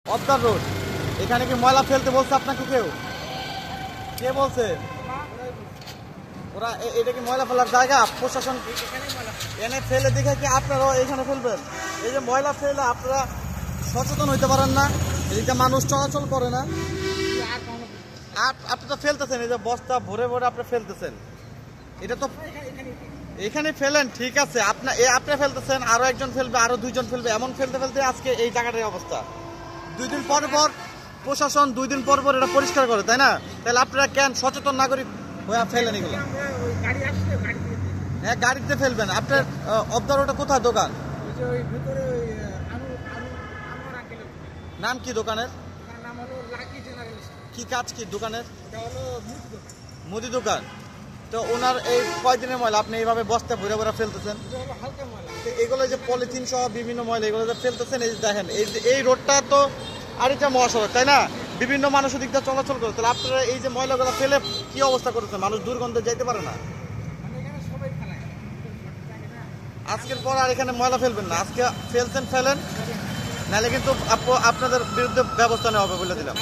পদ্মার রোড, এখানে কি ময়লা ফেলতে বলছে আপনাকে কেউ? কে বলছে? ওরা এটা কি ময়লা ফেলার জায়গা? প্রশাসন এনে ফেলে দেখে কি আপনারাও এখানে ফেলবেন? এই যে ময়লা ফেলে আপনারা সচেতন হইতে পারেন না? এদিকে মানুষ চলাচল করে না, আপনি তো ফেলতেছেন। এই যে বস্তা ভরে ভরে আপনি ফেলতেছেন, এটা তো এখানে ফেলেন, ঠিক আছে। আপনি ফেলতেছেন, আরো একজন ফেলবে, আরো দুইজন ফেলবে, এমন ফেলতে ফেলতে আজকে এই জায়গাটার অবস্থা। 2 দিন পর পর প্রশাসন 2 দিন পর পর এটা পরিষ্কার করে, তাই না? তাহলে আপনারা কেন সচেতন নাগরিক হয়ে ফেলেন এগুলো? হ্যাঁ, গাড়িতে ফেলবেন। আপনার অবদার ওটা কোথায় দোকান? নাম কি দোকানের? কি কাজ কি দোকানের? মুদি দোকান। তো ওনার এই কয়দিনের ময়লা আপনি এইভাবে বস্তা ভরে ভরে ফেলতেছেন? এগুলো যে পলিথিন সহ বিভিন্ন ময়লা এগুলো যে ফেলতেছেন, এই যে দেখেন, এই রোডটা তো আরেকটা মহাসড়ক, তাই না? বিভিন্ন মানুষের দিক দিয়ে চলাচল করে, তাহলে আপনারা এই যে ময়লাগুলো ফেলে কি অবস্থা করতেছেন? মানুষ দুর্গন্ধে যাইতে পারে না। আজকের পর আর এখানে ময়লা ফেলবেন না। আজকে ফেলছেন ফেলেন, নাহলে কিন্তু আপনাদের বিরুদ্ধে ব্যবস্থা নেওয়া হবে বলে দিলাম।